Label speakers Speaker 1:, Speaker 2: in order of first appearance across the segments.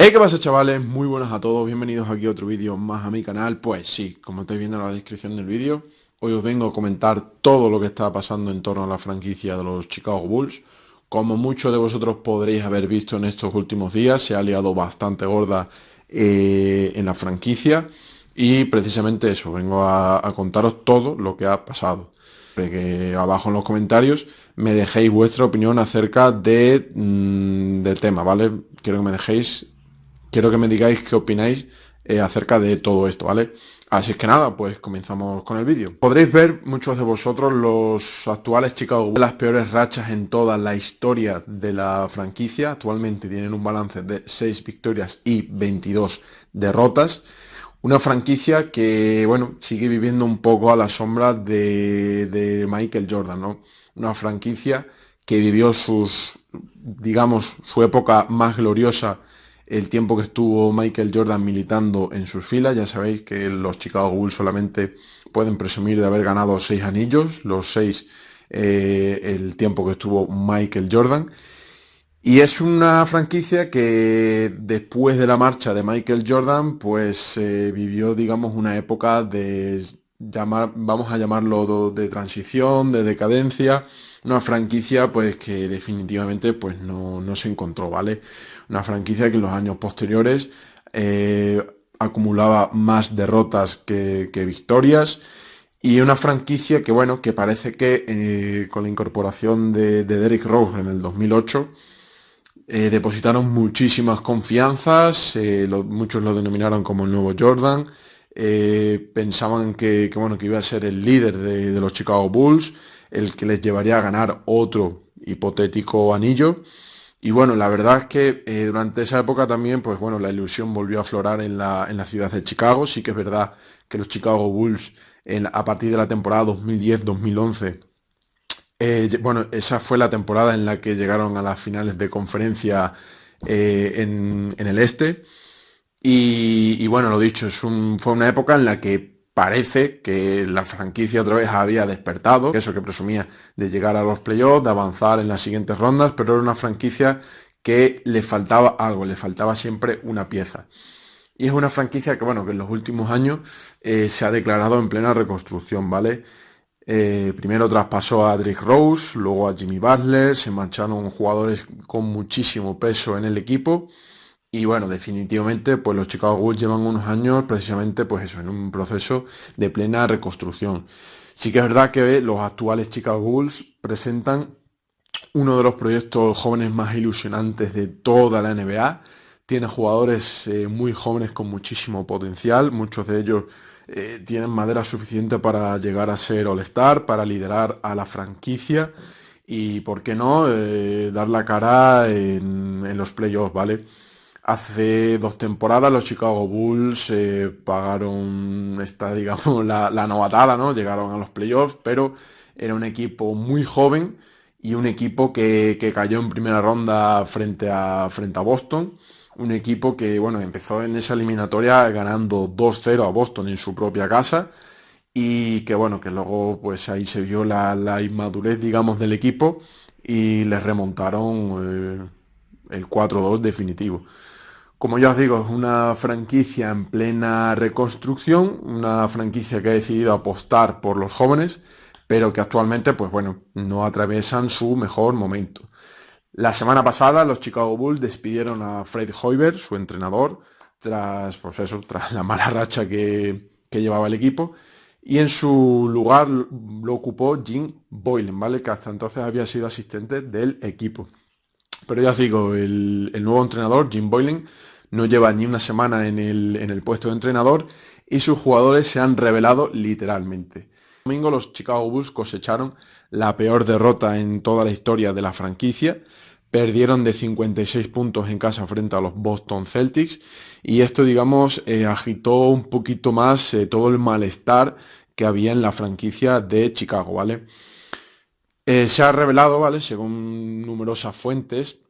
Speaker 1: Hey, ¿qué pasa, chavales? Muy buenas a todos, bienvenidos aquí a otro vídeo más a mi canal. Pues sí, como estáis viendo en la descripción del vídeo, hoy os vengo a comentar todo lo que está pasando en torno a la franquicia de los Chicago Bulls. Como muchos de vosotros podréis haber visto en estos últimos días, se ha liado bastante gorda en la franquicia y precisamente eso, vengo a contaros todo lo que ha pasado. Que abajo en los comentarios me dejéis vuestra opinión acerca del tema, ¿vale? Quiero que me digáis qué opináis acerca de todo esto, ¿vale? Así es que nada, pues comenzamos con el vídeo. Podréis ver muchos de vosotros los actuales Chicago Bulls, las peores rachas en toda la historia de la franquicia. Actualmente tienen un balance de 6 victorias y 22 derrotas. Una franquicia que, bueno, sigue viviendo un poco a la sombra de Michael Jordan, ¿no? Una franquicia que vivió digamos, su época más gloriosa el tiempo que estuvo Michael Jordan militando en sus filas. Ya sabéis que los Chicago Bulls solamente pueden presumir de haber ganado 6 anillos, los 6 el tiempo que estuvo Michael Jordan. Y es una franquicia que después de la marcha de Michael Jordan, pues vivió, digamos, una época vamos a llamarlo de transición, de decadencia. Una franquicia, pues, que definitivamente, pues, no se encontró, ¿vale? Una franquicia que en los años posteriores acumulaba más derrotas que victorias. Y una franquicia que, bueno, que parece que con la incorporación de Derrick Rose en el 2008, depositaron muchísimas confianzas, muchos lo denominaron como el nuevo Jordan, pensaban bueno, que iba a ser el líder de los Chicago Bulls, el que les llevaría a ganar otro hipotético anillo. Y bueno, la verdad es que durante esa época también, pues bueno, la ilusión volvió a aflorar en la ciudad de Chicago. Sí que es verdad que los Chicago Bulls a partir de la temporada 2010-2011, bueno, esa fue la temporada en la que llegaron a las finales de conferencia en el este. Y bueno, lo dicho, fue una época en la que parece que la franquicia otra vez había despertado, eso que presumía de llegar a los playoffs, de avanzar en las siguientes rondas, pero era una franquicia que le faltaba algo, le faltaba siempre una pieza. Y es una franquicia que, bueno, que en los últimos años se ha declarado en plena reconstrucción, ¿vale? Primero traspasó a Derrick Rose, luego a Jimmy Butler, se marcharon jugadores con muchísimo peso en el equipo. Y bueno, definitivamente, pues los Chicago Bulls llevan unos años precisamente, pues eso, en un proceso de plena reconstrucción. Sí que es verdad que los actuales Chicago Bulls presentan uno de los proyectos jóvenes más ilusionantes de toda la NBA. Tiene jugadores muy jóvenes con muchísimo potencial, muchos de ellos tienen madera suficiente para llegar a ser All-Star, para liderar a la franquicia y, ¿por qué no?, dar la cara en los playoffs, ¿vale? Hace 2 temporadas los Chicago Bulls pagaron digamos, la novatada, ¿no? Llegaron a los playoffs, pero era un equipo muy joven y un equipo que cayó en primera ronda frente a Boston. Un equipo que, bueno, empezó en esa eliminatoria ganando 2-0 a Boston en su propia casa y que, bueno, que luego pues ahí se vio la inmadurez, digamos, del equipo y les remontaron el 4-2 definitivo. Como ya os digo, es una franquicia en plena reconstrucción, una franquicia que ha decidido apostar por los jóvenes, pero que actualmente, pues bueno, no atraviesan su mejor momento. La semana pasada los Chicago Bulls despidieron a Fred Hoiberg, su entrenador, pues eso, tras la mala racha que llevaba el equipo, y en su lugar lo ocupó Jim Boylen, ¿vale? Que hasta entonces había sido asistente del equipo. Pero ya os digo, el nuevo entrenador, Jim Boylen, no lleva ni una semana en el puesto de entrenador y sus jugadores se han revelado literalmente. El domingo los Chicago Bulls cosecharon la peor derrota en toda la historia de la franquicia. Perdieron de 56 puntos en casa frente a los Boston Celtics y esto, digamos, agitó un poquito más todo el malestar que había en la franquicia de Chicago, ¿vale? Se ha revelado, ¿vale?, según numerosas fuentes,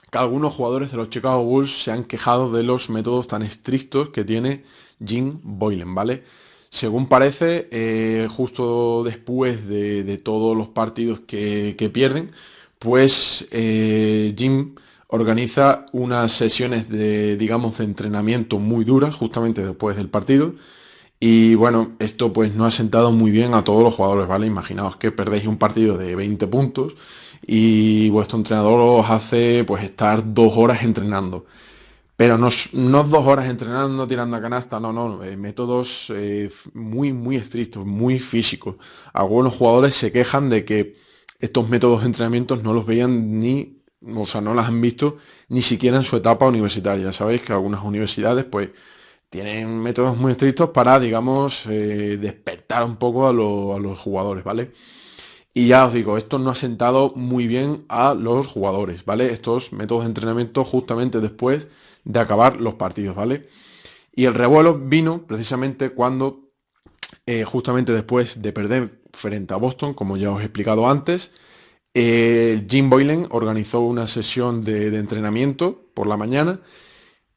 Speaker 1: que algunos jugadores de los Chicago Bulls se han quejado de los métodos tan estrictos que tiene Jim Boylen, ¿vale? Según parece, justo después de todos los partidos que pierden, pues Jim organiza unas sesiones de, digamos, de entrenamiento muy duras justamente después del partido. Y bueno, esto pues no ha sentado muy bien a todos los jugadores, ¿vale? Imaginaos que perdéis un partido de 20 puntos y vuestro entrenador os hace pues estar 2 horas entrenando. Pero no, no 2 horas entrenando, tirando a canasta, no, no, métodos muy, muy estrictos, muy físicos. Algunos jugadores se quejan de que estos métodos de entrenamiento no los veían ni, o sea, no las han visto ni siquiera en su etapa universitaria. Sabéis que algunas universidades pues tienen métodos muy estrictos para, digamos, despertar un poco a los jugadores, ¿vale? Y ya os digo, esto no ha sentado muy bien a los jugadores, ¿vale? Estos métodos de entrenamiento justamente después de acabar los partidos, ¿vale? Y el revuelo vino precisamente cuando, justamente después de perder frente a Boston, como ya os he explicado antes, Jim Boylen organizó una sesión de entrenamiento por la mañana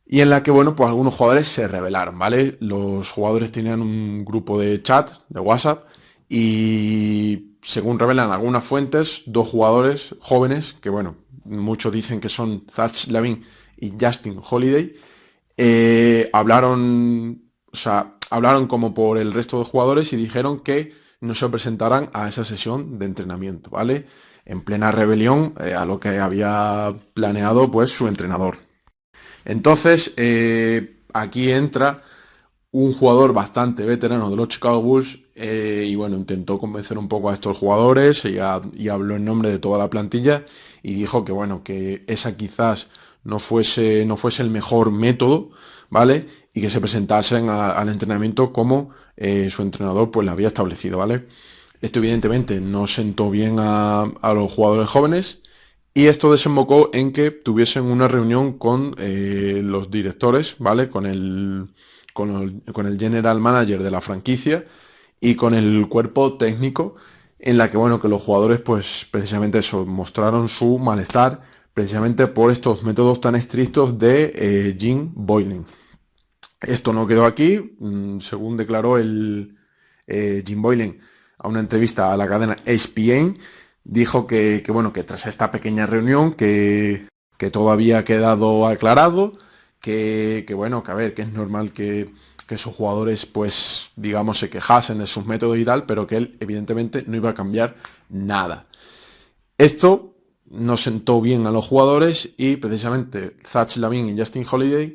Speaker 1: y en la que, bueno, pues algunos jugadores se rebelaron, ¿vale? Los jugadores tenían un grupo de chat, de WhatsApp, y según revelan algunas fuentes, 2 jugadores jóvenes, que bueno, muchos dicen que son Zach Lavin y Justin Holiday, hablaron, o sea, hablaron como por el resto de jugadores y dijeron que no se presentaran a esa sesión de entrenamiento, ¿vale? En plena rebelión a lo que había planeado pues su entrenador. Entonces, aquí entra un jugador bastante veterano de los Chicago Bulls y bueno, intentó convencer un poco a estos jugadores y habló en nombre de toda la plantilla y dijo que bueno, que esa quizás no fuese el mejor método, ¿vale? Y que se presentasen al entrenamiento como su entrenador pues le había establecido, ¿vale? Esto evidentemente no sentó bien a los jugadores jóvenes y esto desembocó en que tuviesen una reunión con los directores, ¿vale? Con el general manager de la franquicia y con el cuerpo técnico, en la que, bueno, que los jugadores, pues precisamente eso, mostraron su malestar precisamente por estos métodos tan estrictos de Jim Boylen. Esto no quedó aquí, según declaró Jim Boylen a una entrevista a la cadena ESPN, dijo que, bueno, que tras esta pequeña reunión que todo había quedado aclarado, bueno, que a ver, que es normal que esos jugadores, pues, digamos, se quejasen de sus métodos y tal, pero que él, evidentemente, no iba a cambiar nada. Esto no sentó bien a los jugadores y precisamente Zach Lavin y Justin Holiday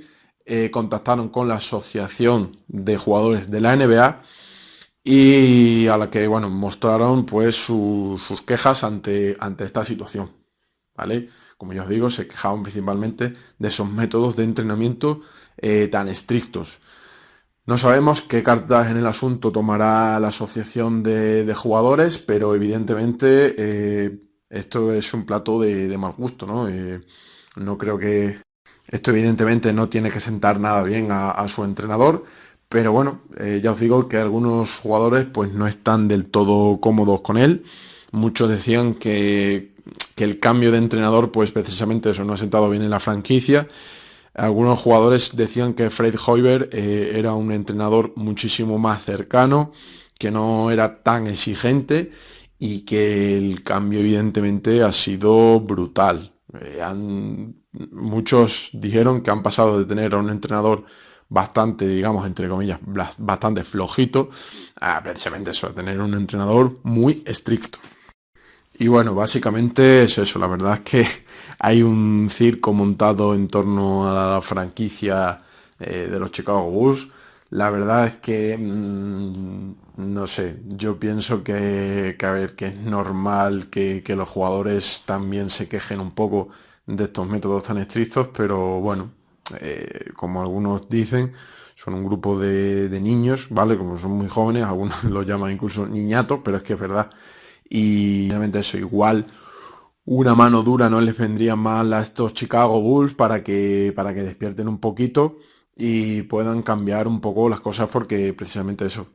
Speaker 1: contactaron con la Asociación de Jugadores de la NBA y a la que, bueno, mostraron pues sus quejas ante esta situación, ¿vale? Como ya os digo, se quejaban principalmente de esos métodos de entrenamiento tan estrictos. No sabemos qué cartas en el asunto tomará la asociación de jugadores, pero evidentemente esto es un plato de mal gusto, ¿no? No creo que esto evidentemente no tiene que sentar nada bien a su entrenador, pero bueno, ya os digo que algunos jugadores pues no están del todo cómodos con él. Muchos decían que el cambio de entrenador pues precisamente eso no ha sentado bien en la franquicia. Algunos jugadores decían que Fred Hoiberg era un entrenador muchísimo más cercano, que no era tan exigente y que el cambio evidentemente ha sido brutal. Muchos dijeron que han pasado de tener a un entrenador bastante, digamos, entre comillas, bastante flojito, a precisamente eso, a tener un entrenador muy estricto. Y bueno, básicamente es eso, la verdad es que hay un circo montado en torno a la franquicia de los Chicago Bulls. La verdad es que, no sé, yo pienso a ver, que es normal que los jugadores también se quejen un poco de estos métodos tan estrictos, pero bueno, como algunos dicen, son un grupo de niños, ¿vale? Como son muy jóvenes, algunos los llaman incluso niñatos, pero es que es verdad. Y obviamente eso, igual una mano dura no les vendría mal a estos Chicago Bulls para que despierten un poquito y puedan cambiar un poco las cosas porque precisamente eso.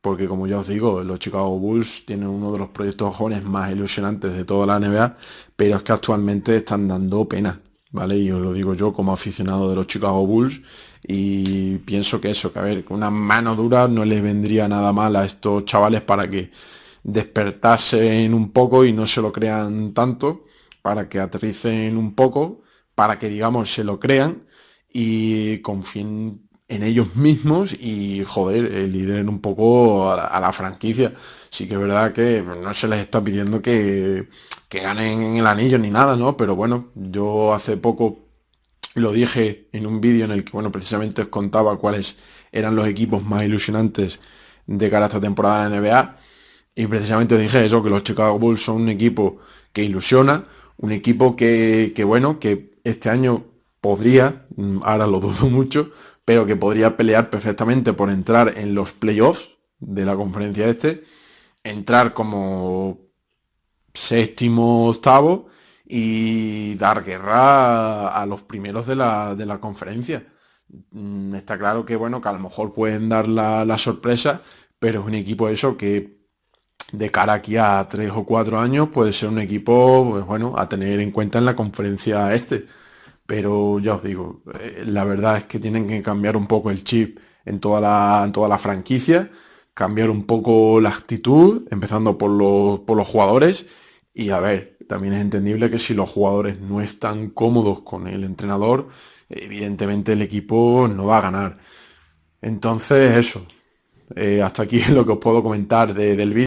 Speaker 1: Porque como ya os digo, los Chicago Bulls tienen uno de los proyectos jóvenes más ilusionantes de toda la NBA, pero es que actualmente están dando pena, ¿vale? Y os lo digo yo como aficionado de los Chicago Bulls y pienso que eso, que a ver, que una mano dura no les vendría nada mal a estos chavales para que despertasen un poco y no se lo crean tanto, para que aterricen un poco, para que, digamos, se lo crean y confíen en ellos mismos y, joder, lideren un poco a la franquicia. Sí que es verdad que no se les está pidiendo que ganen en el anillo ni nada, ¿no? Pero bueno, yo hace poco lo dije en un vídeo en el que, bueno, precisamente os contaba cuáles eran los equipos más ilusionantes de cara a esta temporada de la NBA. Y precisamente dije eso, que los Chicago Bulls son un equipo que ilusiona, un equipo bueno, que este año podría, ahora lo dudo mucho, pero que podría pelear perfectamente por entrar en los playoffs de la conferencia este, entrar como séptimo, octavo y dar guerra a los primeros de la conferencia. Está claro que, bueno, que a lo mejor pueden dar la sorpresa, pero es un equipo eso que de cara aquí a 3 o 4 años puede ser un equipo, pues bueno, a tener en cuenta en la conferencia este. Pero ya os digo, la verdad es que tienen que cambiar un poco el chip en toda la franquicia, cambiar un poco la actitud, empezando por los jugadores. Y a ver, también es entendible que si los jugadores no están cómodos con el entrenador, evidentemente el equipo no va a ganar. Entonces, eso. Hasta aquí lo que os puedo comentar del vídeo.